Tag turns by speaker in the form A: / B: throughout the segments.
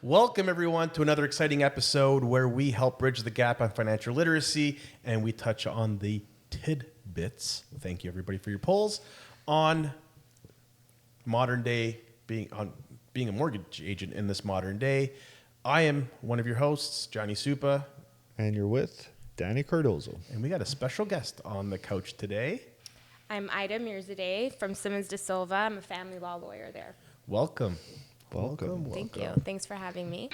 A: Welcome, everyone, to another exciting episode where we help bridge the gap on financial literacy and we touch on the tidbits. Thank you, everybody, for your polls on modern day being a mortgage agent in this modern day. I am one of your hosts, Johnny Supa.
B: And you're with Danny Cardozo.
A: And we got a special guest on the couch today.
C: I'm Ida Mirazadeh from Simmons de Silva. I'm a family law lawyer there.
A: Welcome.
C: Thank you. Thanks for having me.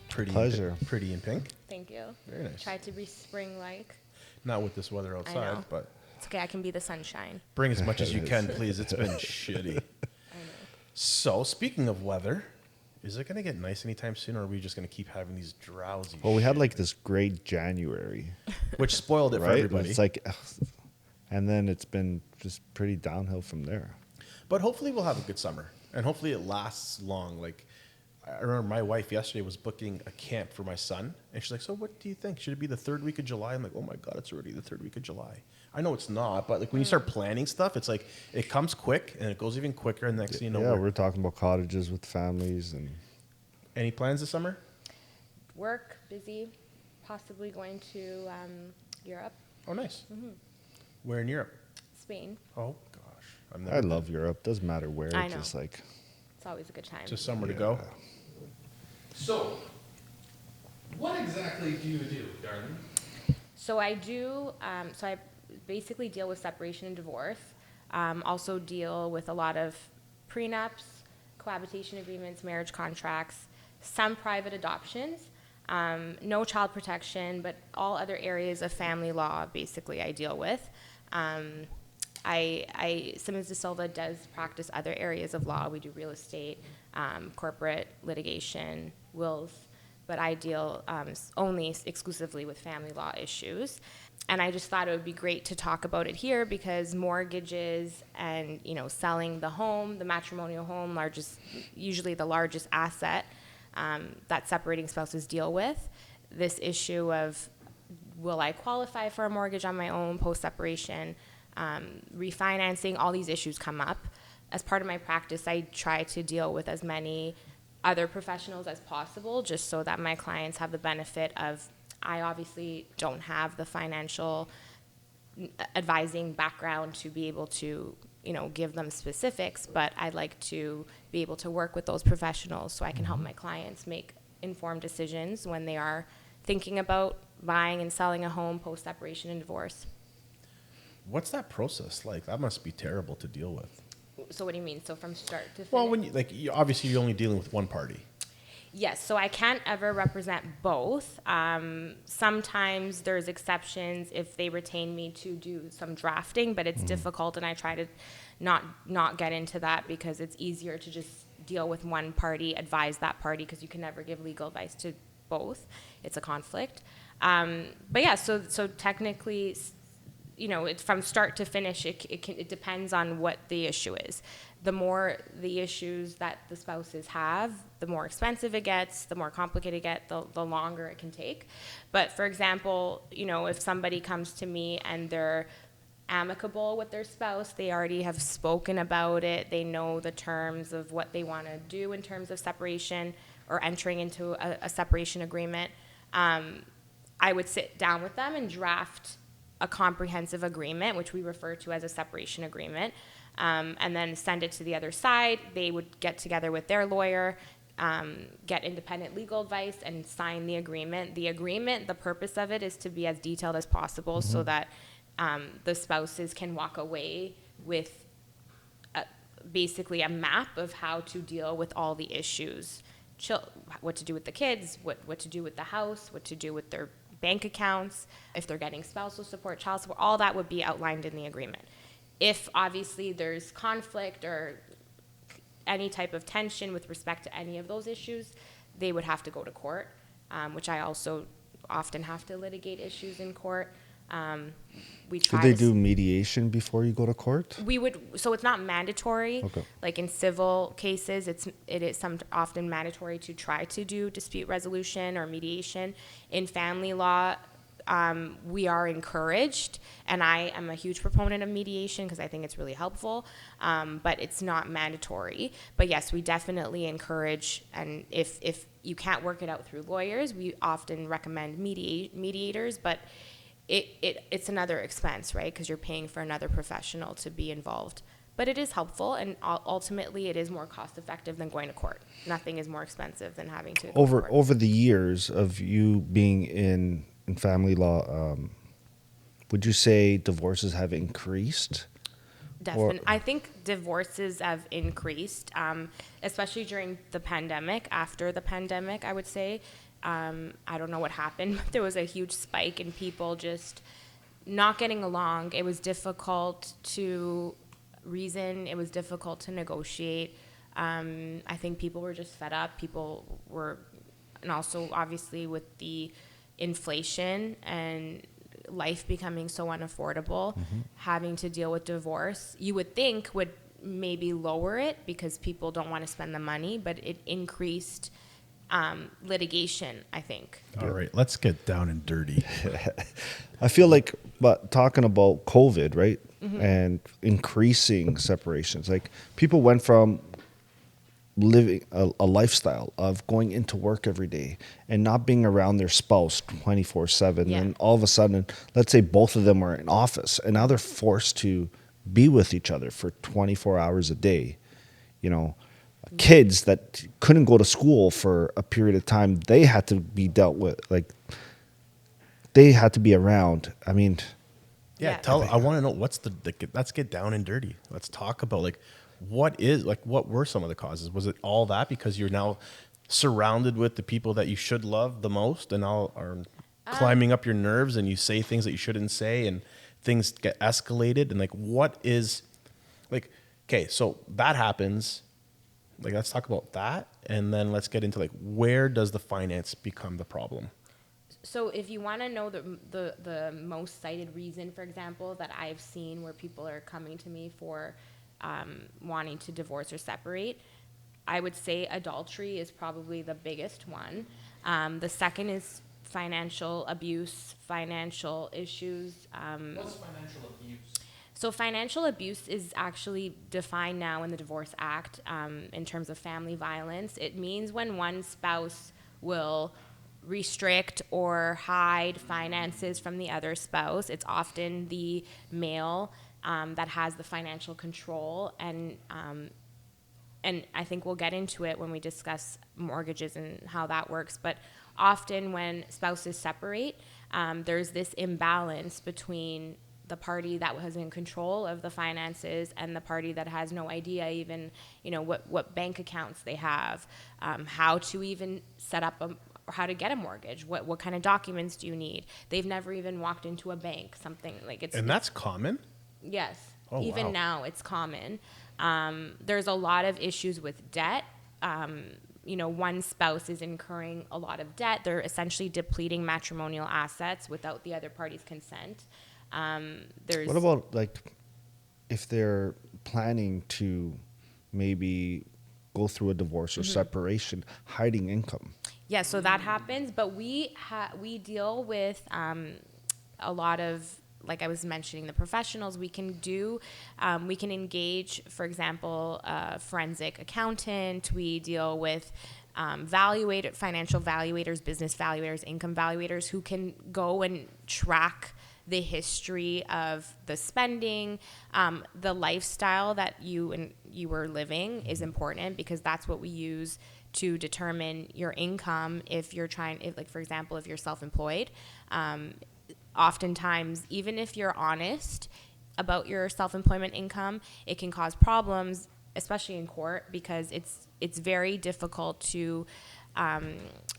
B: Pleasure.
A: Pretty in pink.
C: Thank you.
A: Very nice.
C: Try to be spring-like.
A: Not with this weather outside,
C: know.
A: but
C: It's okay. I can be the sunshine.
A: bring as much as you can, please. It's been shitty.
C: I know.
A: So, speaking of weather, is it going to get nice anytime soon, or are we just going to keep having these drowsy
B: Well, we had
A: shit?
B: like this great January,
A: Which spoiled it for
B: right?
A: everybody.
B: It's like, and then it's been just pretty downhill from there.
A: But hopefully we'll have a good summer, and hopefully it lasts long. Like, I remember my wife yesterday was booking a camp for my son, and she's like, so what do you think? Should it be the third week of July? I'm like, oh my God, it's already the third week of July. I know it's not, but like when you start planning stuff, it's like it comes quick, and it goes even quicker, and next thing you know,
B: Yeah, we're talking about cottages with families and...
A: Any plans this summer?
C: Work, busy, possibly going to Europe,
A: Oh, nice. Where in Europe?
C: Spain.
A: Oh, gosh.
B: I love Europe. Doesn't matter where.
C: I
B: It's
C: know.
B: just like...
C: It's always a good time.
A: Just somewhere to go. So, what exactly do you do, darling?
C: So I do, so I basically deal with separation and divorce. Also deal with a lot of prenups, cohabitation agreements, marriage contracts, some private adoptions, no child protection, but all other areas of family law basically I deal with. Simmons de Silva does practice other areas of law. We do real estate, corporate litigation, wills, but I deal only exclusively with family law issues. And I just thought it would be great to talk about it here because mortgages and, selling the home, the matrimonial home, usually the largest asset that separating spouses deal with. This issue of, will I qualify for a mortgage on my own post-separation, refinancing, all these issues come up. As part of my practice, I try to deal with as many other professionals as possible just so that my clients have the benefit of, I obviously don't have the financial advising background to be able to, give them specifics, but I'd like to be able to work with those professionals so I can help my clients make informed decisions when they are thinking about buying and selling a home post-separation and divorce.
A: What's that process like? That must be terrible to deal with.
C: So what do you mean? So from start to finish?
A: Well, when obviously you're only dealing with one party.
C: Yes, so I can't ever represent both. Sometimes there's exceptions if they retain me to do some drafting, but it's difficult, and I try to not get into that because it's easier to just deal with one party, advise that party, because you can never give legal advice to both. It's a conflict. But yeah, so technically, it's from start to finish. It depends on what the issue is. The more the issues that the spouses have, the more expensive it gets, the more complicated it gets, the longer it can take. But for example, if somebody comes to me and they're amicable with their spouse, they already have spoken about it, they know the terms of what they want to do in terms of separation or entering into a separation agreement, I would sit down with them and draft a comprehensive agreement, which we refer to as a separation agreement, and then send it to the other side. They would get together with their lawyer, get independent legal advice, and sign the agreement. The purpose of it is to be as detailed as possible so that the spouses can walk away with basically a map of how to deal with all the issues, what to do with the kids, what to do with the house, what to do with their bank accounts, if they're getting spousal support, child support, all that would be outlined in the agreement. If obviously there's conflict or any type of tension with respect to any of those issues, they would have to go to court, which I also often have to litigate issues in court. We
B: Do
C: try
B: they
C: to
B: do mediation before you go to court?
C: We would, so it's not mandatory.
B: Okay.
C: Like in civil cases, it is often mandatory to try to do dispute resolution or mediation. In family law, we are encouraged, and I am a huge proponent of mediation because I think it's really helpful, but it's not mandatory. But yes, we definitely encourage, and if you can't work it out through lawyers, we often recommend mediators, but it's another expense, right? Because you're paying for another professional to be involved. But it is helpful, and ultimately it is more cost effective than going to court. Nothing is more expensive than having to go to court.
B: Over the years of you being in family law, would you say divorces have increased?
C: Definitely. I think divorces have increased, especially during the pandemic. After the pandemic, I would say. I don't know what happened, but there was a huge spike in people just not getting along. It was difficult to reason. It was difficult to negotiate. I think people were just fed up. People were, and also obviously with the inflation and life becoming so unaffordable, having to deal with divorce, you would think would maybe lower it because people don't want to spend the money, but it increased litigation, I think.
A: All right, let's get down and dirty.
B: I feel like, but talking about COVID, right, and increasing separations, like people went from living a lifestyle of going into work every day and not being around their spouse 24/7,
C: Yeah.
B: and all of a sudden, let's say both of them are in office, and now they're forced to be with each other for 24 hours a day. You know, kids that couldn't go to school for a period of time, they had to be dealt with, like they had to be around. I mean,
A: Yeah,
C: Yeah.
A: I want to know what's let's get down and dirty. Let's talk about what were some of the causes? Was it all that because you're now surrounded with the people that you should love the most and all are climbing up your nerves and you say things that you shouldn't say and things get escalated and what is okay, so that happens. Let's talk about that and then let's get into where does the finance become the problem?
C: So if you want to know the most cited reason, for example, that I've seen where people are coming to me for wanting to divorce or separate, I would say adultery is probably the biggest one. The second is financial abuse, financial issues.
A: What's financial abuse?
C: So financial abuse is actually defined now in the Divorce Act in terms of family violence. It means when one spouse will restrict or hide finances from the other spouse. It's often the male that has the financial control, and I think we'll get into it when we discuss mortgages and how that works. But often when spouses separate, there's this imbalance between the party that was in control of the finances and the party that has no idea even, what bank accounts they have, how to even set up or how to get a mortgage, what kind of documents do you need? They've never even walked into a bank, something like it's.
A: And that's common?
C: Yes.
A: Oh,
C: even
A: wow.
C: now it's common. There's a lot of issues with debt. One spouse is incurring a lot of debt. They're essentially depleting matrimonial assets without the other party's consent.
B: what about if they're planning to maybe go through a divorce or separation, hiding income?
C: Yeah, so that happens, but we deal with a lot of, like I was mentioning, the professionals. We can engage, for example, a forensic accountant. We deal with financial valuators, business valuators, income valuators who can go and track the history of the spending, the lifestyle that you were living is important because that's what we use to determine your income. For example, if you're self-employed, oftentimes, even if you're honest about your self-employment income, it can cause problems, especially in court, because it's very difficult to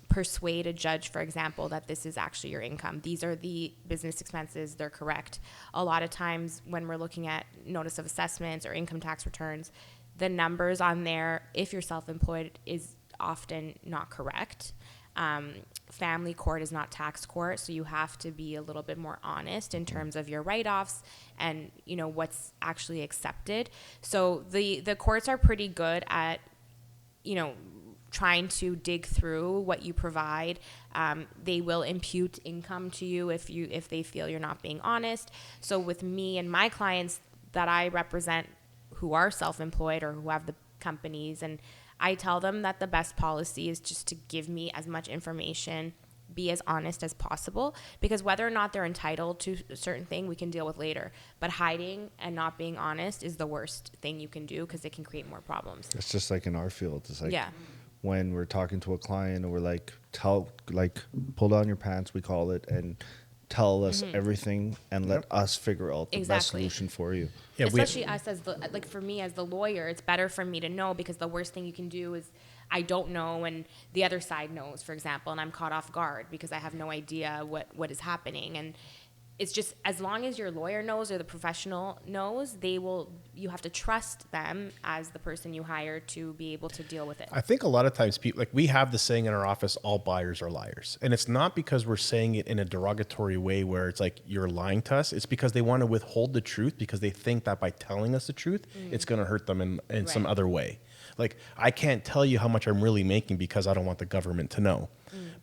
C: persuade a judge, for example, that this is actually your income. These are the business expenses, they're correct. A lot of times when we're looking at notice of assessments or income tax returns, the numbers on there, if you're self-employed, is often not correct. Family court is not tax court, so you have to be a little bit more honest in terms of your write-offs and what's actually accepted. So the courts are pretty good at trying to dig through what you provide. They will impute income to you if they feel you're not being honest. So with me and my clients that I represent who are self-employed or who have the companies, and I tell them that the best policy is just to give me as much information, be as honest as possible, because whether or not they're entitled to a certain thing we can deal with later, but hiding and not being honest is the worst thing you can do, because it can create more problems.
B: It's just like in our field. It's like
C: Yeah.
B: when we're talking to a client and we're like, pull down your pants, we call it, and tell us everything and let us figure out the best
C: Exactly.
B: solution for you.
A: Yeah,
C: Especially us as for me as the lawyer, it's better for me to know, because the worst thing you can do is I don't know and the other side knows, for example, and I'm caught off guard because I have no idea what is happening. And it's just, as long as your lawyer knows or the professional knows, you have to trust them as the person you hire to be able to deal with it.
A: I think a lot of times people, like, we have the saying in our office, all buyers are liars. And it's not because we're saying it in a derogatory way where it's like you're lying to us. It's because they want to withhold the truth, because they think that by telling us the truth, it's going to hurt them in some
C: Right.
A: other way. Like, I can't tell you how much I'm really making because I don't want the government to know.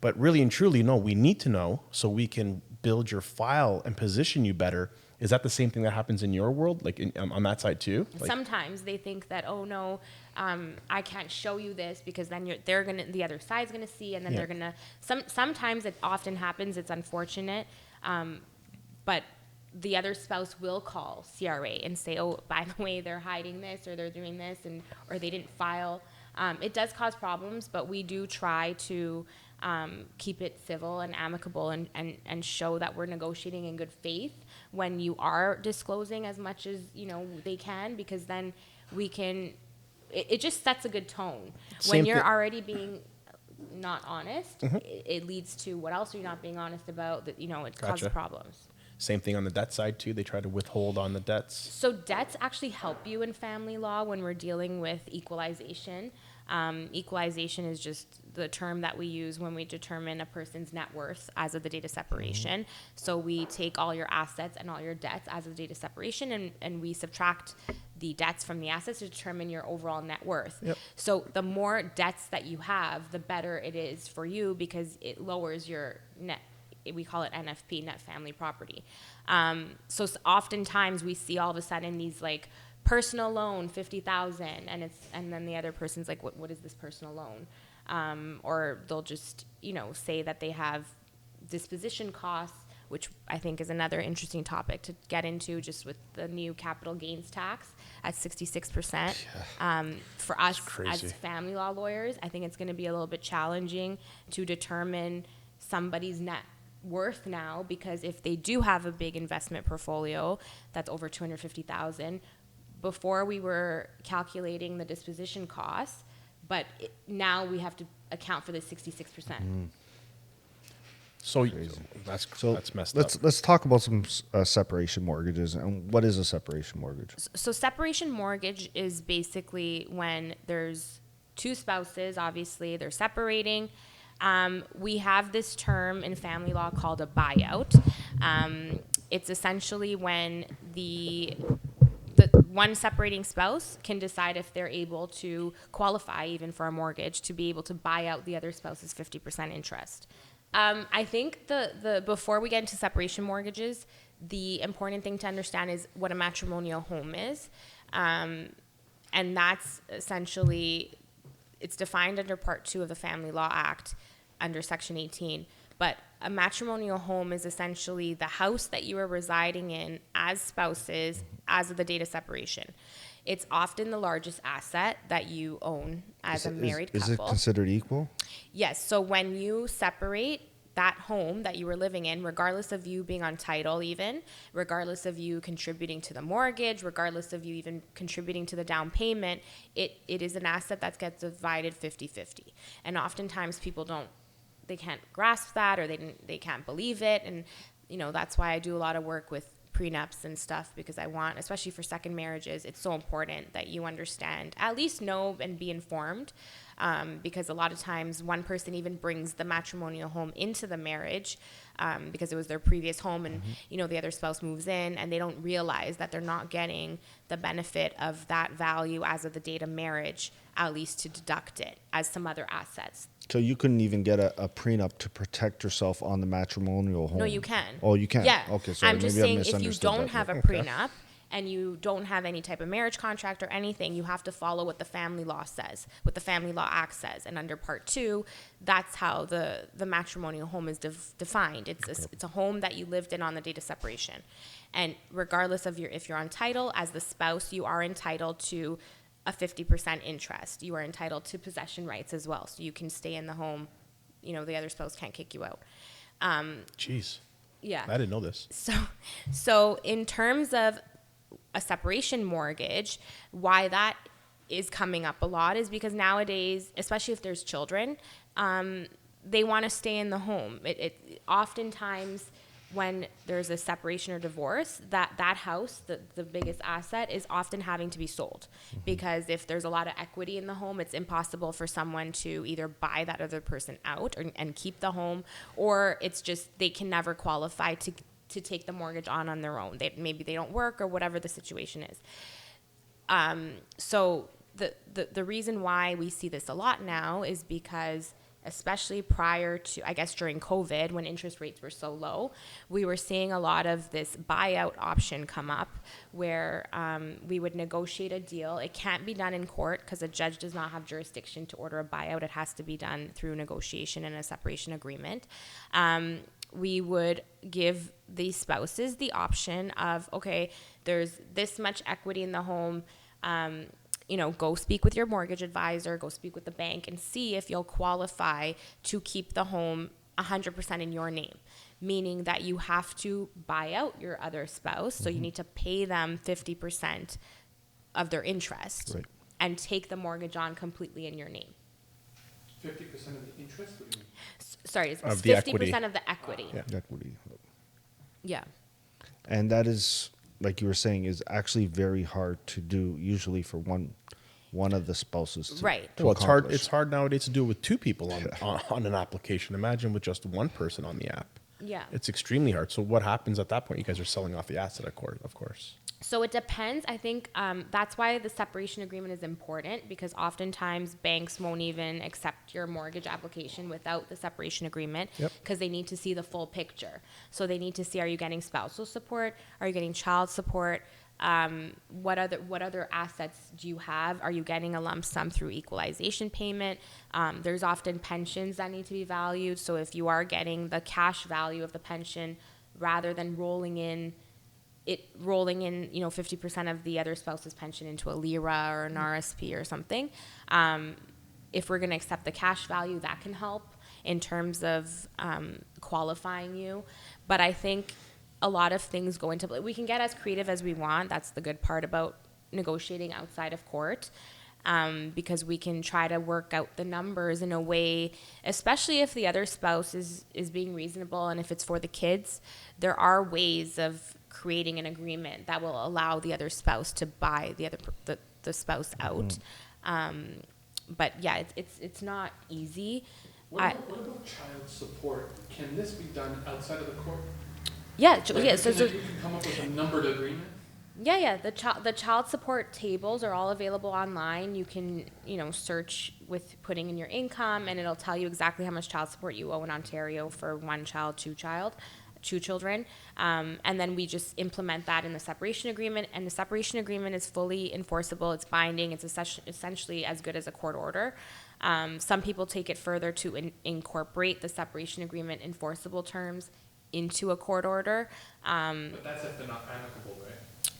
A: But really and truly, no, we need to know so we can build your file and position you better. Is that the same thing that happens in your world, like on that side too? Like,
C: Sometimes they think that, oh no, I can't show you this because then the other side's gonna see, and then they're gonna. Sometimes it often happens. It's unfortunate, but the other spouse will call CRA and say, oh, by the way, they're hiding this or they're doing this, or they didn't file. It does cause problems, but we do try to keep it civil and amicable, and show that we're negotiating in good faith when you are disclosing as much as they can, because then we can. It just sets a good tone. When you're already being not honest, it leads to what else are you not being honest about? That it causes problems.
A: same thing on the debt side too. They try to withhold on the debts.
C: So debts actually help you in family law when we're dealing with equalization. Equalization is just the term that we use when we determine a person's net worth as of the date of separation. So we take all your assets and all your debts as of the date of separation, and we subtract the debts from the assets to determine your overall net worth.
A: Yep.
C: So the more debts that you have, the better it is for you, because it lowers your net. We call it NFP, net family property. So oftentimes we see all of a sudden these like personal loan, 50,000, and then the other person's like, what is this personal loan? Or they'll just say that they have disposition costs, which I think is another interesting topic to get into, just with the new capital gains tax at 66%. For us as family law lawyers, I think it's going to be a little bit challenging to determine somebody's net worth now, because if they do have a big investment portfolio that's over 250,000, before we were calculating the disposition costs, but now we have to account for the 66%.
A: So that's messed up.
B: Let's talk about some separation mortgages. And what is a separation mortgage?
C: So separation mortgage is basically when there's two spouses, obviously they're separating. We have this term in family law called a buyout. It's essentially when the one separating spouse can decide if they're able to qualify even for a mortgage to be able to buy out the other spouse's 50% interest. I think the before we get into separation mortgages, the important thing to understand is what a matrimonial home is. And that's essentially, it's defined under Part 2 of the Family Law Act under Section 18. But a matrimonial home is essentially the house that you are residing in as spouses as of the date of separation. It's often the largest asset that you own as a married couple.
B: Is it considered equal?
C: Yes. So when you separate, that home that you were living in, regardless of you being on title even, regardless of you contributing to the mortgage, regardless of you even contributing to the down payment, it is an asset that gets divided 50-50. And oftentimes people they can't grasp that, or they can't believe it. And, that's why I do a lot of work with prenups and stuff, because I want, especially for second marriages, it's so important that you understand, at least know and be informed because a lot of times one person even brings the matrimonial home into the marriage because it was their previous home, and the other spouse moves in, and they don't realize that they're not getting the benefit of that value as of the date of marriage, at least to deduct it as some other assets.
B: So you couldn't even get a prenup to protect yourself on the matrimonial home?
C: No, you can.
B: Oh, you can?
C: Yeah.
B: Okay, sorry.
C: I'm just
B: Maybe I
C: saying, if you
B: misunderstood
C: don't
B: that.
C: have a prenup and you don't have any type of marriage contract or anything, you have to follow what the family law says, what the Family Law Act says. And under Part 2, that's how the matrimonial home is defined. It's a home that you lived in on the date of separation. And regardless of if you're on title, as the spouse, you are entitled to a 50% interest. You are entitled to possession rights as well. So you can stay in the home. The other spouse can't kick you out.
A: Jeez.
C: Yeah.
A: I didn't know this.
C: So in terms of a separation mortgage, why that is coming up a lot is because nowadays, especially if there's children, they want to stay in the home. It oftentimes, when there's a separation or divorce, that house, the biggest asset, is often having to be sold. Because if there's a lot of equity in the home, it's impossible for someone to either buy that other person out and keep the home, or it's just they can never qualify to take the mortgage on their own. Maybe they don't work or whatever the situation is. So the reason why we see this a lot now is because, especially prior to, I guess, during COVID, when interest rates were so low, we were seeing a lot of this buyout option come up where we would negotiate a deal. It can't be done in court because a judge does not have jurisdiction to order a buyout. It has to be done through negotiation and a separation agreement. We would give the spouses the option of, okay, there's this much equity in the home. Go speak with your mortgage advisor, go speak with the bank, and see if you'll qualify to keep the home 100% in your name, meaning that you have to buy out your other spouse. So you need to pay them 50% of their interest and take the mortgage on completely in your name.
D: 50% of the interest? What do you mean?
C: Sorry, it's
A: Of
C: 50%
A: the equity.
C: of the equity.
B: Equity.
C: Yeah.
B: And that is, like you were saying, is actually very hard to do, usually for one of the spouses to,
C: Right.
B: to
A: Well, it's hard.
B: accomplish.
A: It's hard nowadays to do it with two people on an application. Imagine with just one person on the app.
C: Yeah.
A: It's extremely hard. So what happens at that point? You guys are selling off the asset, of course.
C: So it depends. I think that's why the separation agreement is important, because oftentimes banks won't even accept your mortgage application without the separation agreement because they need to see the full picture. So they need to see, are you getting spousal support? Are you getting child support? What other assets do you have? Are you getting a lump sum through equalization payment? There's often pensions that need to be valued. So if you are getting the cash value of the pension rather than rolling in 50% of the other spouse's pension into a LIRA or an RSP or something, if we're going to accept the cash value, that can help in terms of qualifying you. But I think a lot of things go into play. We can get as creative as we want. That's the good part about negotiating outside of court, because we can try to work out the numbers in a way, especially if the other spouse is being reasonable and if it's for the kids. There are ways of creating an agreement that will allow the other spouse to buy the spouse out. But yeah, it's not easy.
D: What about child support? Can this be done outside of the court?
C: Yeah,
D: Like
C: yeah.
D: you
C: So
D: can come up with a numbered agreement?
C: yeah. The child support tables are all available online. You can search with putting in your income, and it'll tell you exactly how much child support you owe in Ontario for one child, two children, and then we just implement that in the separation agreement. And the separation agreement is fully enforceable. It's binding. It's essentially as good as a court order. Some people take it further to incorporate the separation agreement enforceable terms into a court order.
D: But that's if they're not amicable, right?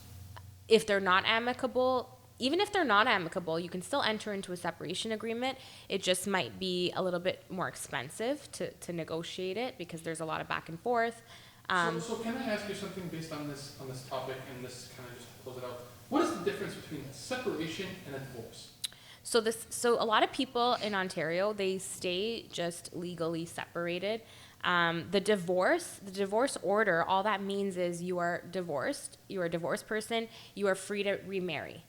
C: If they're not amicable, even if they're not amicable, you can still enter into a separation agreement. It just might be a little bit more expensive to negotiate it because there's a lot of back and forth.
D: So can I ask you something based on this topic, and this kind of just close it out? What is the difference between a separation and a divorce?
C: So a lot of people in Ontario, they stay just legally separated. The divorce order, all that means is you are divorced. You are a divorced person. You are free to remarry.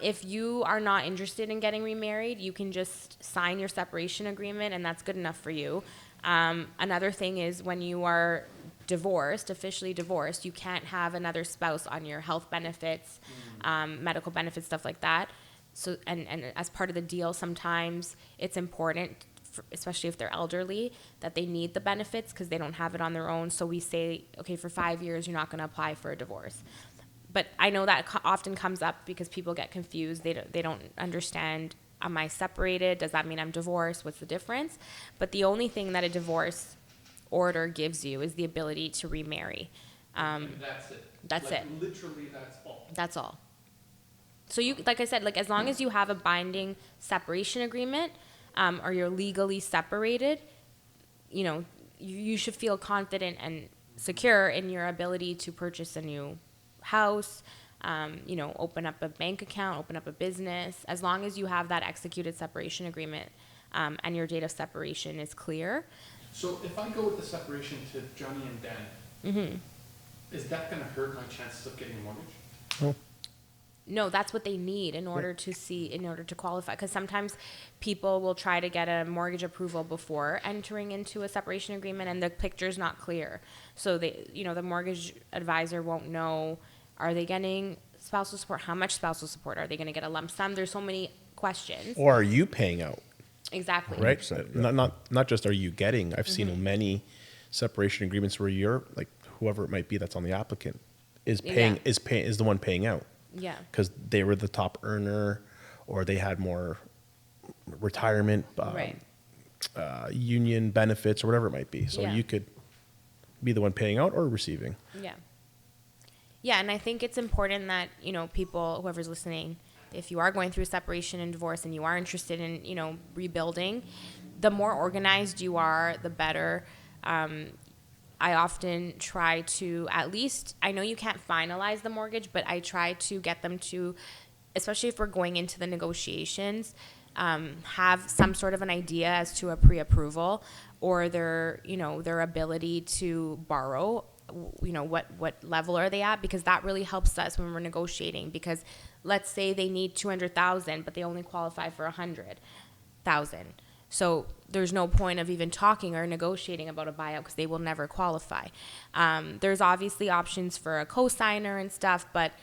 C: If you are not interested in getting remarried, you can just sign your separation agreement, and that's good enough for you. Another thing is when you are divorced, officially divorced, you can't have another spouse on your health benefits, medical benefits, stuff like that. So, and as part of the deal, sometimes it's important, especially if they're elderly, that they need the benefits because they don't have it on their own. So we say, okay, for 5 years, you're not going to apply for a divorce. But I know that often comes up because people get confused. They don't understand, am I separated? Does that mean I'm divorced? What's the difference? But the only thing that a divorce order gives you is the ability to remarry.
D: And that's it.
C: That's
D: like,
C: it.
D: Literally, that's all.
C: That's all. So you, like I said, like as long as you have a binding separation agreement, or you're legally separated, you know, you should feel confident and secure in your ability to purchase a new house, you know, open up a bank account, open up a business, as long as you have that executed separation agreement, and your date of separation is clear.
D: So if I go with the separation to Johnny and Dan, is that going to hurt my chances of getting a mortgage?
C: No, that's what they need in order to qualify. Because sometimes people will try to get a mortgage approval before entering into a separation agreement, and the picture's not clear. So the mortgage advisor won't know, are they getting spousal support? How much spousal support? Are they going to get a lump sum? There's so many questions.
A: Or are you paying out?
C: Exactly.
A: Right?
B: 100%,
A: Not just are you getting. I've seen many separation agreements where you're like whoever it might be that's on the applicant is paying
C: Yeah.
A: is the one paying out.
C: Yeah.
A: Because they were the top earner, or they had more retirement,
C: Right.
A: union benefits, or whatever it might be. So
C: Yeah.
A: you could be the one paying out or receiving.
C: Yeah. Yeah, and I think it's important that, you know, people, whoever's listening, if you are going through separation and divorce and you are interested in, you know, rebuilding, the more organized you are, the better. I often try to, at least, I know you can't finalize the mortgage, but I try to get them to, especially if we're going into the negotiations, have some sort of an idea as to a pre-approval or their ability to borrow. You know, what level are they at? Because that really helps us when we're negotiating. Because let's say they need 200,000, but they only qualify for 100,000. So there's no point of even talking or negotiating about a buyout because they will never qualify. There's obviously options for a co-signer and stuff, but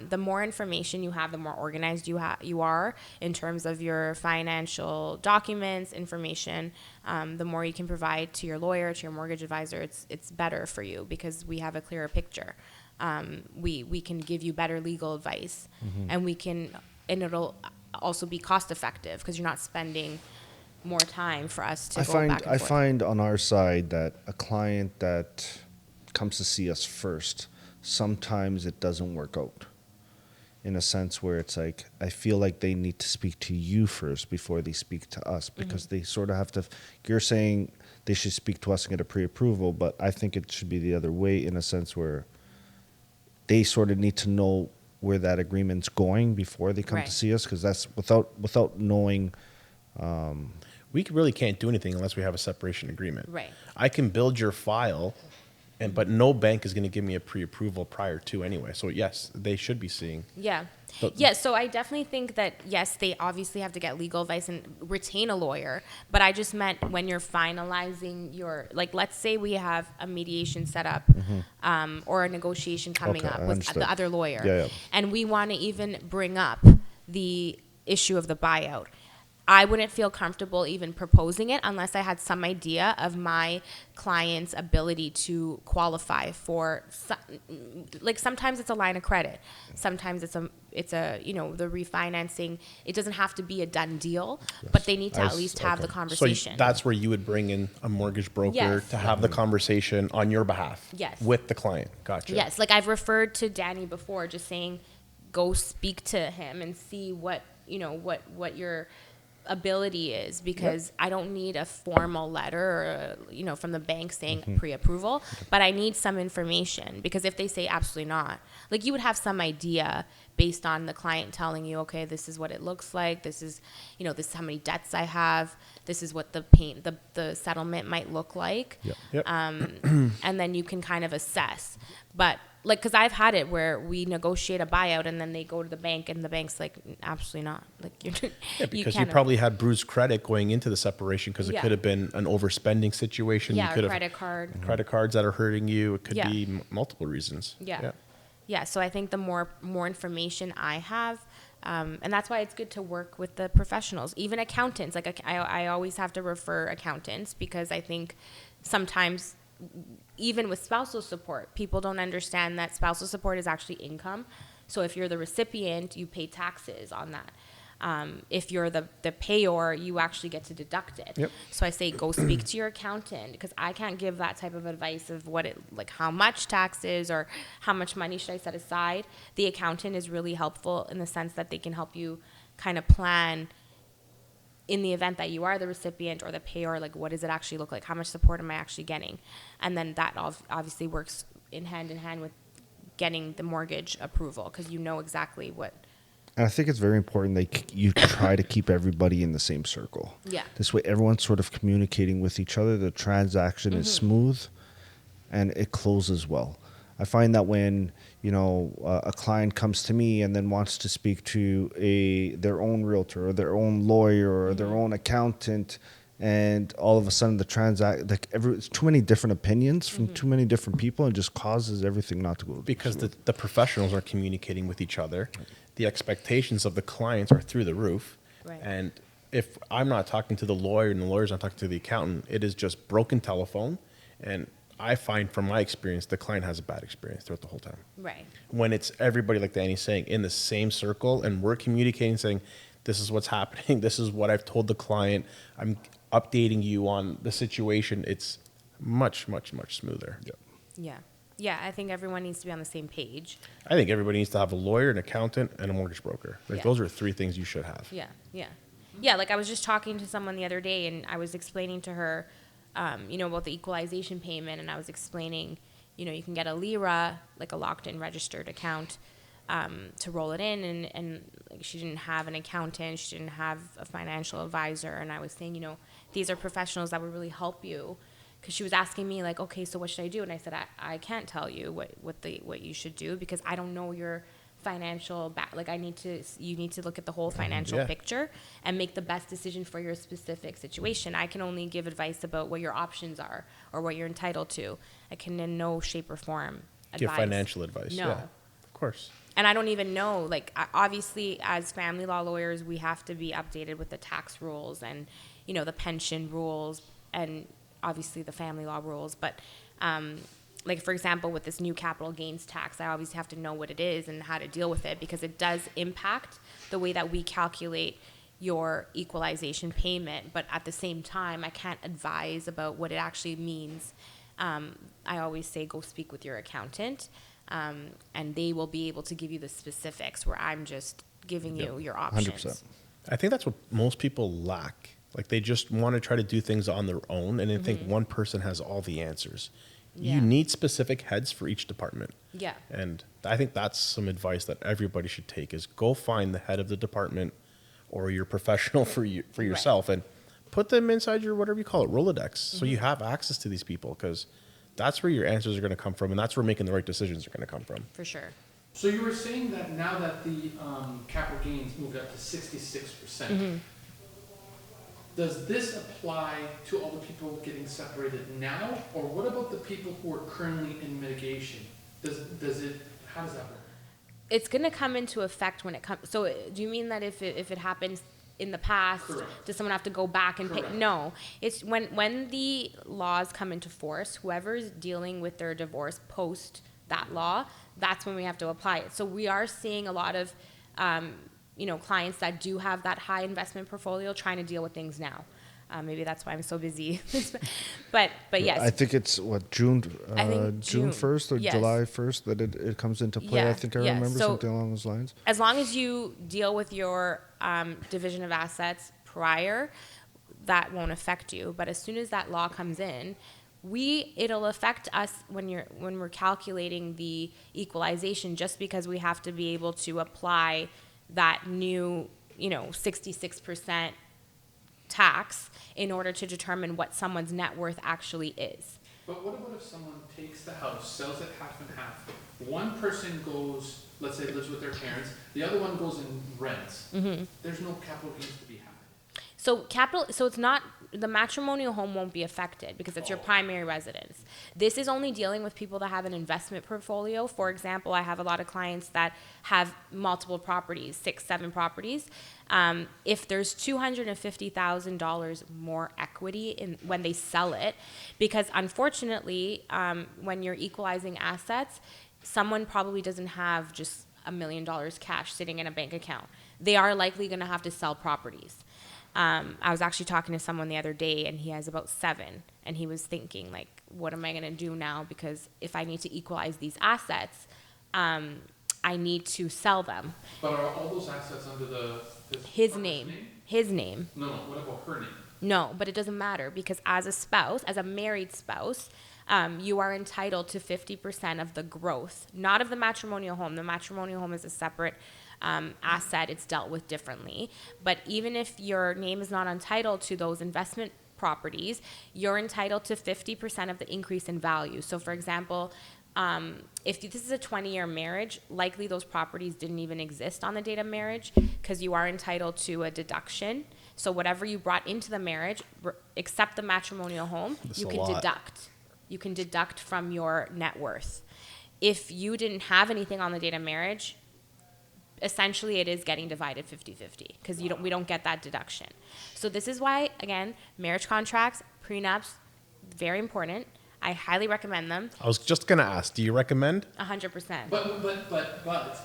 C: the more information you have, the more organized you are in terms of your financial documents, information. The more you can provide to your lawyer, to your mortgage advisor, it's better for you because we have a clearer picture. We can give you better legal advice, and it'll also be cost effective because you're not spending more time for us to go back and forth.
B: I find on our side that a client that comes to see us first, sometimes it doesn't work out in a sense where it's like, I feel like they need to speak to you first before they speak to us because they sort of have to, you're saying they should speak to us and get a pre-approval, but I think it should be the other way in a sense where they sort of need to know where that agreement's going before they come to see us because that's without knowing.
A: We really can't do anything unless we have a separation agreement.
C: Right.
A: I can build your file, but no bank is going to give me a pre-approval prior to anyway. So yes, they should be seeing.
C: Yeah.
A: But-
C: Yeah, so I definitely think that, yes, they obviously have to get legal advice and retain a lawyer. But I just meant when you're finalizing your, like, let's say we have a mediation set up or a negotiation coming
B: Okay,
C: up
B: I
C: with
B: understood.
C: the other lawyer.
B: Yeah.
C: And we want to even bring up the issue of the buyout. I wouldn't feel comfortable even proposing it unless I had some idea of my client's ability to qualify for, like sometimes it's a line of credit, sometimes it's a the refinancing. It doesn't have to be a done deal, but they need to at least have the
A: So
C: conversation.
A: that's where you would bring in a mortgage broker
C: Yes.
A: to have the conversation on your behalf.
C: Yes.
A: With the client. Gotcha.
C: Yes, like I've referred to Danny before, just saying, go speak to him and see what your ability is, because I don't need a formal letter or, from the bank saying pre-approval, but I need some information, because if they say absolutely not, like you would have some idea based on the client telling you, okay, this is what it looks like. This is, this is how many debts I have. This is what the settlement might look like.
A: Yep.
C: And then you can kind of assess. But like, because I've had it where we negotiate a buyout and then they go to the bank and the bank's like, absolutely not. Like,
A: Yeah, because you probably had bruised credit going into the separation because it
C: Yeah.
A: could have been an overspending situation.
C: Yeah,
A: you could
C: or
A: have
C: credit card.
A: credit cards that are hurting you. It could
C: Yeah.
A: be multiple reasons.
C: Yeah. So I think the more information I have, and that's why it's good to work with the professionals, even accountants. Like I always have to refer accountants because I think sometimes even with spousal support, people don't understand that spousal support is actually income. So if you're the recipient, you pay taxes on that. If you're the payor, you actually get to deduct it.
A: Yep.
C: So I say go speak to your accountant because I can't give that type of advice of how much taxes or how much money should I set aside. The accountant is really helpful in the sense that they can help you kind of plan in the event that you are the recipient or the payor, like what does it actually look like? How much support am I actually getting? And then that obviously works in hand with getting the mortgage approval because you know exactly what.
B: And I think it's very important that you try to keep everybody in the same circle.
C: Yeah.
B: This way, everyone's sort of communicating with each other. The transaction is smooth, and it closes well. I find that when a client comes to me and then wants to speak to their own realtor or their own lawyer or their own accountant, and all of a sudden it's too many different opinions from too many different people, and just causes everything not to go
A: Because
B: smooth.
A: the professionals are communicating with each other. The expectations of the clients are through the roof.
C: Right.
A: And if I'm not talking to the lawyer and the lawyer's not talking to the accountant, it is just broken telephone. And I find from my experience, the client has a bad experience throughout the whole time.
C: Right.
A: When it's everybody, like Danny's saying, in the same circle and we're communicating saying, this is what's happening. This is what I've told the client. I'm updating you on the situation. It's much, much, much smoother.
C: Yeah. Yeah, I think everyone needs to be on the same page.
A: I think everybody needs to have a lawyer, an accountant, and a mortgage broker. Like
C: Yeah.
A: those are three things you should have.
C: Yeah, like I was just talking to someone the other day and I was explaining to her, about the equalization payment, and I was explaining, you can get a LIRA, like a locked-in registered account, to roll it in, and like, she didn't have an accountant, she didn't have a financial advisor, and I was saying, these are professionals that would really help you. Because she was asking me like, okay, so what should I do? And I said, I can't tell you what you should do because I don't know your financial you need to look at the whole financial picture and make the best decision for your specific situation. I can only give advice about what your options are or what you're entitled to. I can in no shape or form advise.
A: Give financial advice.
C: No.
A: Yeah, of course.
C: And I don't even know, like, obviously as family law lawyers, we have to be updated with the tax rules and, the pension rules and obviously the family law rules. But, like, for example, with this new capital gains tax, I always have to know what it is and how to deal with it because it does impact the way that we calculate your equalization payment. But at the same time, I can't advise about what it actually means. I always say go speak with your accountant. And they will be able to give you the specifics where I'm just giving you your options.
B: 100%.
A: I think that's what most people lack. Like they just want to try to do things on their own and they think one person has all the answers.
C: Yeah.
A: You need specific heads for each department.
C: Yeah.
A: And I think that's some advice that everybody should take is go find the head of the department or your professional for yourself and put them inside your, whatever you call it, Rolodex. So you have access to these people because that's where your answers are going to come from, and that's where making the right decisions are going to come from.
C: For sure.
D: So you were saying that now that the capital gains moved up to 66%, does this apply to all the people getting separated now, or what about the people who are currently in mitigation? How does that work?
C: It's going to come into effect when it comes. So do you mean that if it happens in the past,
D: Correct.
C: does someone have to go back and pay?
D: Correct.
C: No. It's when the laws come into force, whoever's dealing with their divorce post that law, that's when we have to apply it. So we are seeing a lot of, clients that do have that high investment portfolio trying to deal with things now. Maybe that's why I'm so busy. but yes.
B: I think it's June
C: I think
B: June 1st or
C: yes.
B: July 1st that it comes into play.
C: Yeah,
B: I think I
C: yeah.
B: remember
C: So-
B: something along those lines.
C: As long as you deal with your division of assets prior, that won't affect you. But as soon as that law comes in, it'll affect us when we're calculating the equalization, just because we have to be able to apply that new 66% tax in order to determine what someone's net worth actually is.
D: But what about if someone takes the house, sells it half and half? One person goes, let's say lives with their parents, the other one goes and rents. There's no capital gains to be had.
C: So it's not, the matrimonial home won't be affected because it's your primary residence. This is only dealing with people that have an investment portfolio. For example, I have a lot of clients that have multiple properties, 6, 7 properties. If there's $250,000 more equity when they sell it, because unfortunately, when you're equalizing assets, someone probably doesn't have just $1 million cash sitting in a bank account. They are likely going to have to sell properties. I was actually talking to someone the other day, and he has about 7, and he was thinking, like, what am I going to do now? Because if I need to equalize these assets, I need to sell them.
D: But are all those assets under
C: His name. His name.
D: No, what about her name?
C: No, but it doesn't matter because as a spouse, as a married spouse, you are entitled to 50% of the growth, not of the matrimonial home. The matrimonial home is a separate asset. It's dealt with differently. But even if your name is not entitled to those investment properties, you're entitled to 50% of the increase in value. So for example, if this is a 20-year marriage, likely those properties didn't even exist on the date of marriage because you are entitled to a deduction. So whatever you brought into the marriage, except the matrimonial home, you can deduct. You can deduct from your net worth. If you didn't have anything on the date of marriage, essentially it is getting divided 50-50 because we don't get that deduction. So this is why, again, marriage contracts, prenups, very important. I highly recommend them.
A: I was just going to ask, do you recommend?
C: 100%.
D: But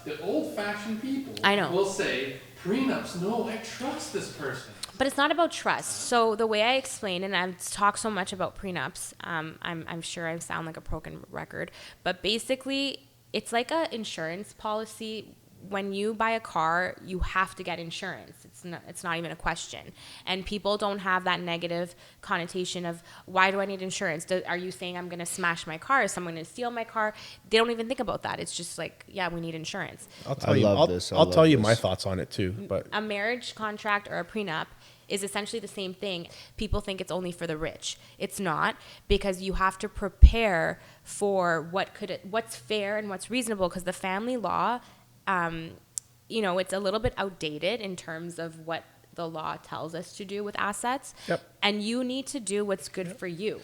D: the old-fashioned people
C: I know.
D: will say, prenups, no, I trust this person.
C: But it's not about trust. So the way I explain, and I've talked so much about prenups, I'm sure I sound like a broken record, but basically it's like an insurance policy. When you buy a car, you have to get insurance. It's not even a question. And people don't have that negative connotation of, why do I need insurance? Are you saying I'm going to smash my car? Is someone going to steal my car? They don't even think about that. It's just like, yeah, we need insurance.
A: I'll tell you my thoughts on it too. But
C: a marriage contract or a prenup is essentially the same thing. People think it's only for the rich. It's not, because you have to prepare for what's fair and what's reasonable, because the family law, it's a little bit outdated in terms of what the law tells us to do with assets.
A: Yep.
C: And you need to do what's good for you.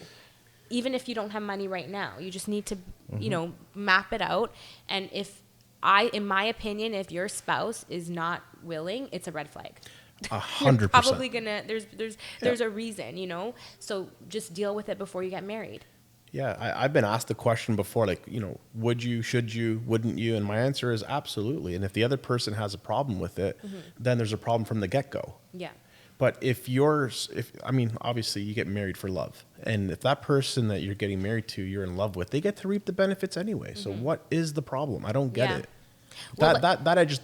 C: Even if you don't have money right now, you just need to, map it out. And in my opinion, if your spouse is not willing, it's a red flag.
A: 100%.
C: You're probably gonna, there's a reason, so just deal with it before you get married.
A: Yeah, I've been asked the question before, like, would you, should you, wouldn't you? And my answer is absolutely. And if the other person has a problem with it, then there's a problem from the get-go.
C: Yeah.
A: But obviously you get married for love. And if that person that you're getting married to, you're in love with, they get to reap the benefits anyway. So what is the problem? I don't get it.
C: Well,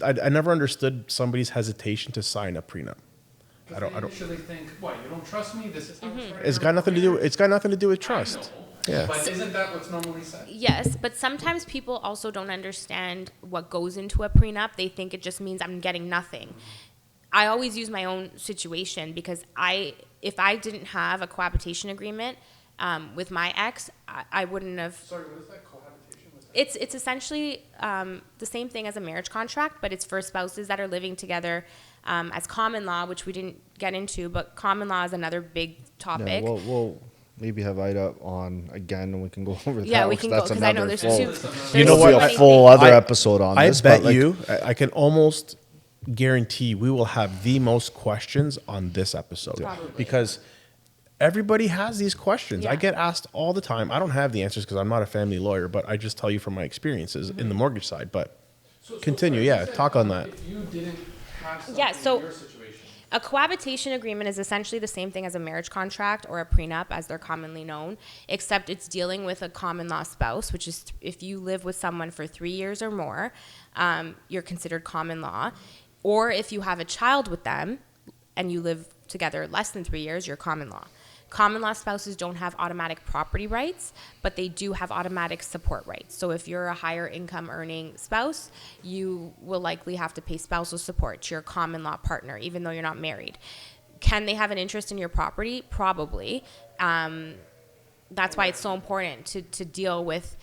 A: I never understood somebody's hesitation to sign a prenup. I don't
D: usually think, what, you don't trust me? This is how it's right.
A: It's got nothing to do with trust. Yeah.
D: But isn't that what's normally said?
C: Yes, but sometimes people also don't understand what goes into a prenup. They think it just means I'm getting nothing. I always use my own situation because if I didn't have a cohabitation agreement with my ex, I wouldn't have.
D: Sorry, what is that cohabitation?
C: It's essentially the same thing as a marriage contract, but it's for spouses that are living together as common law, which we didn't get into, but common law is another big topic.
B: Yeah, we'll maybe have Ida on again, and we can go over that.
C: Yeah, we can go, because I know there's two.
A: You know what?
B: A full other episode on this.
A: I bet I can almost guarantee we will have the most questions on this episode.
C: Probably.
A: Because everybody has these questions.
C: Yeah.
A: I get asked all the time. I don't have the answers because I'm not a family lawyer, but I just tell you from my experiences in the mortgage side. But continue. Talk on that.
D: If you didn't have something
C: so
D: in your situation.
C: A cohabitation agreement is essentially the same thing as a marriage contract or a prenup, as they're commonly known, except it's dealing with a common law spouse, which is if you live with someone for 3 years or more, you're considered common law. Or if you have a child with them and you live together less than 3 years, you're common law. Common law spouses don't have automatic property rights, but they do have automatic support rights. So if you're a higher income earning spouse, you will likely have to pay spousal support to your common law partner, even though you're not married. Can they have an interest in your property? Probably. that's why it's so important to deal with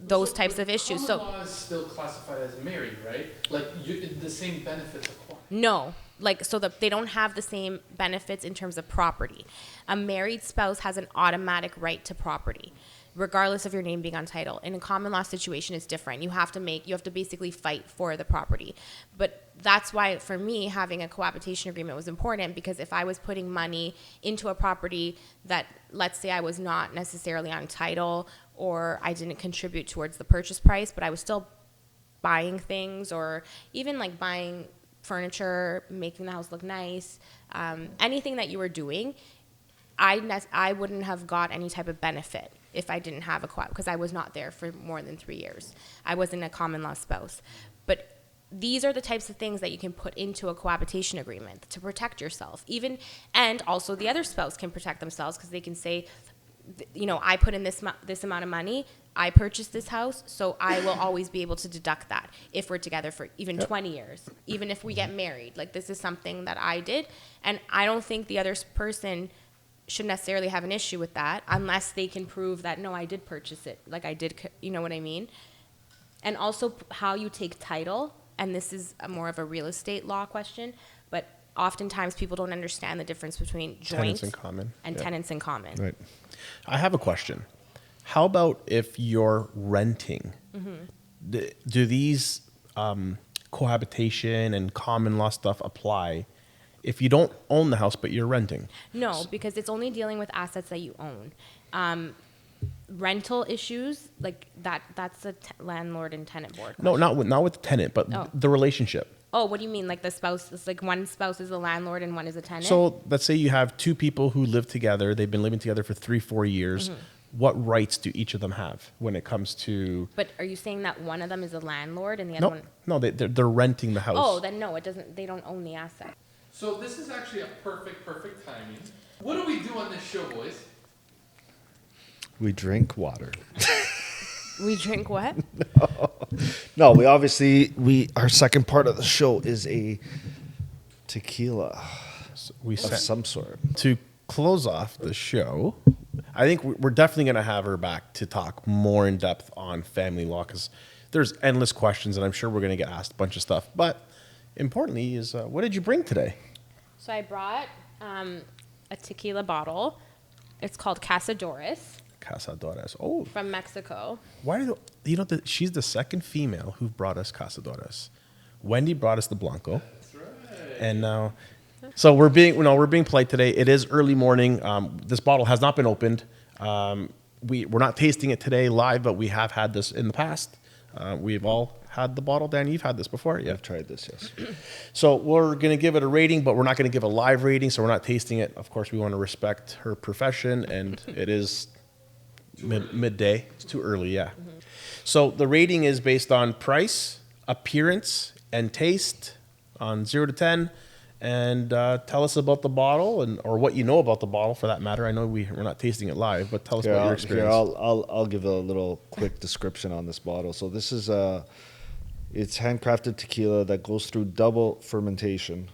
C: those types of issues.
D: Common law is still classified as married, right? Like the same benefits apply.
C: No, like so that they don't have the same benefits in terms of property. A married spouse has an automatic right to property, regardless of your name being on title. In a common law situation, it's different. You have to basically fight for the property. But that's why, for me, having a cohabitation agreement was important, because if I was putting money into a property that, let's say, I was not necessarily on title, or I didn't contribute towards the purchase price, but I was still buying things, or even like buying furniture, making the house look nice, anything that you were doing, I wouldn't have got any type of benefit if I didn't have a because I was not there for more than 3 years. I wasn't a common law spouse. But these are the types of things that you can put into a cohabitation agreement to protect yourself. And also the other spouse can protect themselves, because they can say, I put in this amount of money, I purchased this house, so I will always be able to deduct that if we're together for even 20 years, even if we get married. Like, this is something that I did, and I don't think the other person should necessarily have an issue with that, unless they can prove that, no, I did purchase it, like I did, you know what I mean? And also how you take title, and this is more of a real estate law question, but oftentimes people don't understand the difference between joint
A: Tenants in common.
C: and
A: Yeah.
C: tenants in common.
B: Right.
A: I have a question. How about if you're renting? Do these cohabitation and common law stuff apply if you don't own the house but you're renting?
C: No, because it's only dealing with assets that you own. Rental issues, like that's a landlord and tenant board
A: No,
C: question.
A: not with the tenant, but
C: Oh.
A: the relationship.
C: Oh, what do you mean? Like the spouse, it's like one spouse is a landlord and one is a tenant?
A: So let's say you have two people who live together. They've been living together for 3-4 years. What rights do each of them have when it comes to?
C: But are you saying that one of them is a landlord and the other one?
A: No, they're renting the house.
C: Oh, then no, it doesn't. They don't own the asset.
D: So this is actually a perfect timing. What do we do on this show, boys?
B: We drink water.
C: We drink what?
B: No, our second part of the show is a tequila
A: we
B: of
A: set
B: some sort.
A: to close off the show. I think we're definitely going to have her back to talk more in depth on family law, because there's endless questions, and I'm sure we're going to get asked a bunch of stuff. But importantly is, what did you bring today?
C: So I brought a tequila bottle. It's called Casadores
A: Casadores. Oh,
C: from Mexico.
A: why do she's the second female who brought us Casadores. Wendy brought us the Blanco.
D: That's right.
A: And now, so we're being polite today. It is early morning. This bottle has not been opened. We're not tasting it today live, but we have had this in the past. We've all had the bottle. Dan, you've had this before? Yeah.
B: I've tried this, yes.
A: So we're going to give it a rating, but we're not going to give a live rating, so we're not tasting it. Of course, we want to respect her profession, and it is midday. It's too early, yeah. So the rating is based on price, appearance, and taste on 0 to 10. And tell us about the bottle, or what you know about the bottle, for that matter. I know we're not tasting it live, but tell us about your experience.
B: I'll give a little quick description on this bottle. So this is it's handcrafted tequila that goes through double fermentation.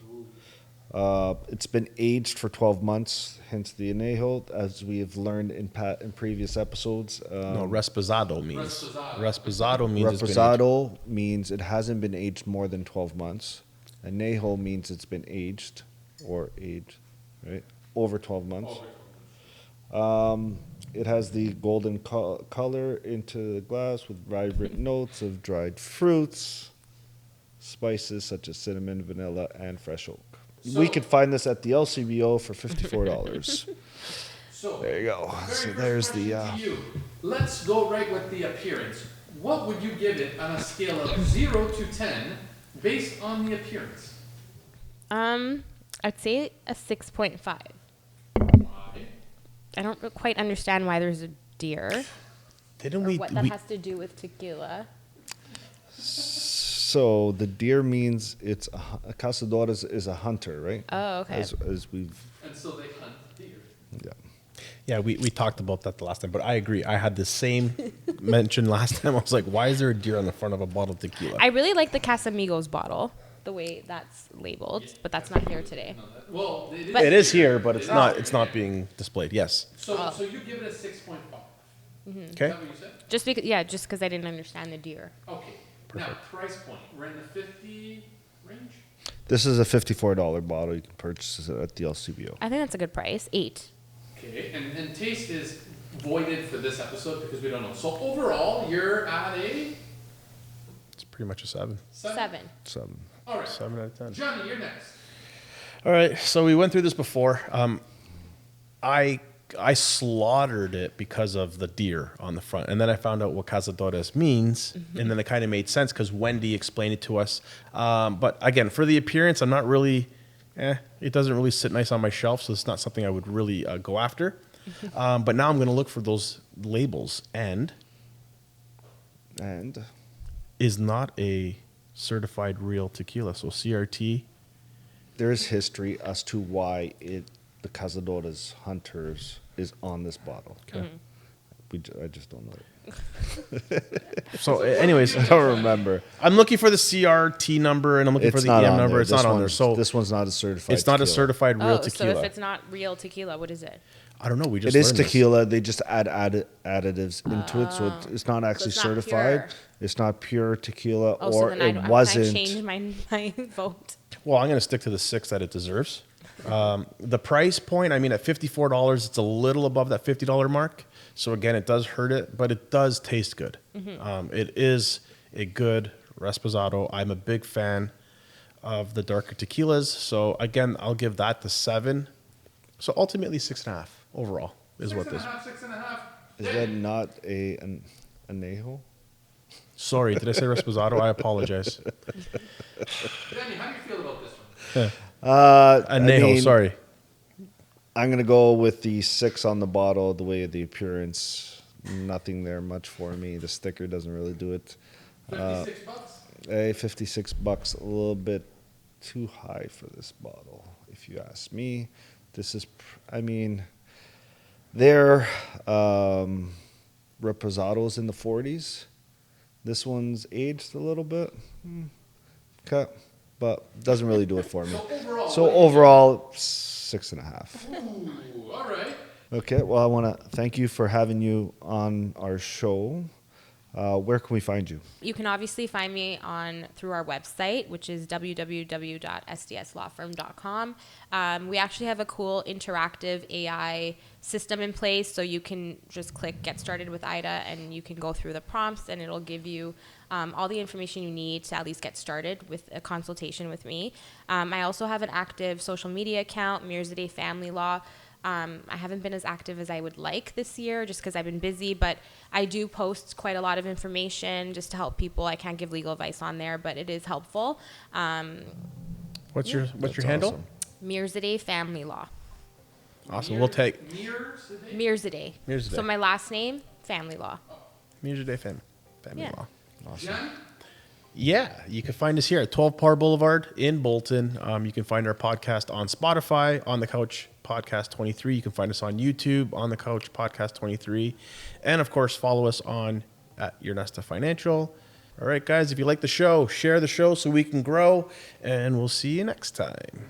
B: It's been aged for 12 months, hence the añejo, as we have learned in previous episodes.
A: No, reposado means.
D: Reposado.
A: Reposado means it's been aged.
B: Reposado means it hasn't been aged more than 12 months. Añejo means it's been aged, right? Over 12 months. It has the golden color into the glass with vibrant notes of dried fruits, spices such as cinnamon, vanilla, and fresh oak. We could find this at the LCBO for $54.
D: So
B: There you go.
D: very
B: So
D: first
B: there's the.
D: question to you. Let's go right with the appearance. What would you give it on a scale of 0 to 10 based on the appearance?
C: I'd say a 6.5.
D: Why?
C: I don't quite understand why there's a deer,
A: Didn't
C: or
A: we?
C: what that has to do with tequila.
B: So the deer means it's a cazadores is a hunter, right?
C: Oh, okay.
B: As we've.
D: And so they hunt deer.
B: Yeah.
A: Yeah, we talked about that the last time, but I agree. I had the same mention last time. I was like, why is there a deer on the front of a bottle of tequila?
C: I really like the Casamigos bottle. the way that's labeled, but that's not here today.
D: No, well, it is.
C: But-
A: It is here, but it's not being displayed. Yes.
D: So you give it a 6.5.
A: Okay.
D: Is that what you said?
C: Just because I didn't understand the deer.
D: Okay. Now, price point. We're in the 50 range?
B: This is a $54 bottle. You can purchase it at the LCBO.
C: I think that's a good price. 8.
D: Okay, and taste is voided for this episode because we don't know. So overall, you're at a
A: It's pretty much a 7.
C: 7.
B: 7.
D: All right.
A: 7 out of 10.
D: Johnny, you're next.
A: All right, so we went through this before. I slaughtered it because of the deer on the front, and then I found out what cazadores means, and then it kind of made sense because Wendy explained it to us. But again, for the appearance, I'm not really. It doesn't really sit nice on my shelf, so it's not something I would really go after. But now I'm going to look for those labels, and is not a certified real tequila, so CRT.
B: There is history as to why the Cazadores Hunters is on this bottle.
A: Okay.
B: I just don't know it.
A: So, anyways,
B: I don't remember.
A: I'm looking for the CRT number, and I'm looking for the EM number. It's not on there. So
B: this one's not a certified.
A: it's not a
B: tequila.
A: certified real
C: Oh,
A: tequila.
C: so if it's not real tequila, what is it?
A: I don't know. We
B: It
A: just
B: is
A: learned this.
B: tequila. They just add additives into it, so it's not actually
C: it's not
B: certified.
C: pure.
B: It's not pure tequila,
C: Oh,
B: or
C: so then
B: it
C: I
B: wasn't.
C: change my vote.
A: Well, I'm going to stick to the 6 that it deserves. The price point, I mean, at $54, it's a little above that $50 mark. So again, it does hurt it, but it does taste good. It is a good Reposado. I'm a big fan of the darker tequilas. So again, I'll give that the 7. So ultimately 6.5 overall is what this.
D: 6.5.
B: Is that not an anejo?
A: Sorry, did I say Reposado? I apologize.
D: Danny, how do you feel about this one?
A: Anejo, sorry.
B: I'm gonna go with the 6 on the bottle. The way of the appearance, nothing there much for me. The sticker doesn't really do it.
D: 56 bucks?
B: $56, a little bit too high for this bottle, if you ask me. This is, they're Reposados in the 40s. This one's aged a little bit. Okay, but doesn't really do it for me.
D: So overall,
B: 6.5.
D: ooh, all right.
B: Okay, well, I want to thank you for having you on our show. Where can we find you?
C: You can obviously find me through our website, which is www.sdslawfirm.com. We actually have a cool interactive AI system in place, so you can just click Get Started with Ida, and you can go through the prompts, and it'll give you all the information you need to at least get started with a consultation with me. I also have an active social media account, Mirazadeh Family Law. I haven't been as active as I would like this year just because I've been busy, but I do post quite a lot of information just to help people. I can't give legal advice on there, but it is helpful.
A: What's your
B: That's
A: handle?
B: awesome.
C: Mirazadeh Family Law.
A: Awesome. We'll take
C: Mirazadeh.
A: Mirazadeh.
C: So my last name, Family Law.
A: Mirazadeh Family
C: Yeah.
A: Law.
B: Awesome.
D: Johnny?
A: Yeah, you can find us here at 12 Par Boulevard in Bolton. You can find our podcast on Spotify, On the Couch Podcast 23. You can find us on YouTube, On the Couch Podcast 23. And, of course, follow us on at Your Nesta Financial. All right, guys, if you like the show, share the show so we can grow. And we'll see you next time.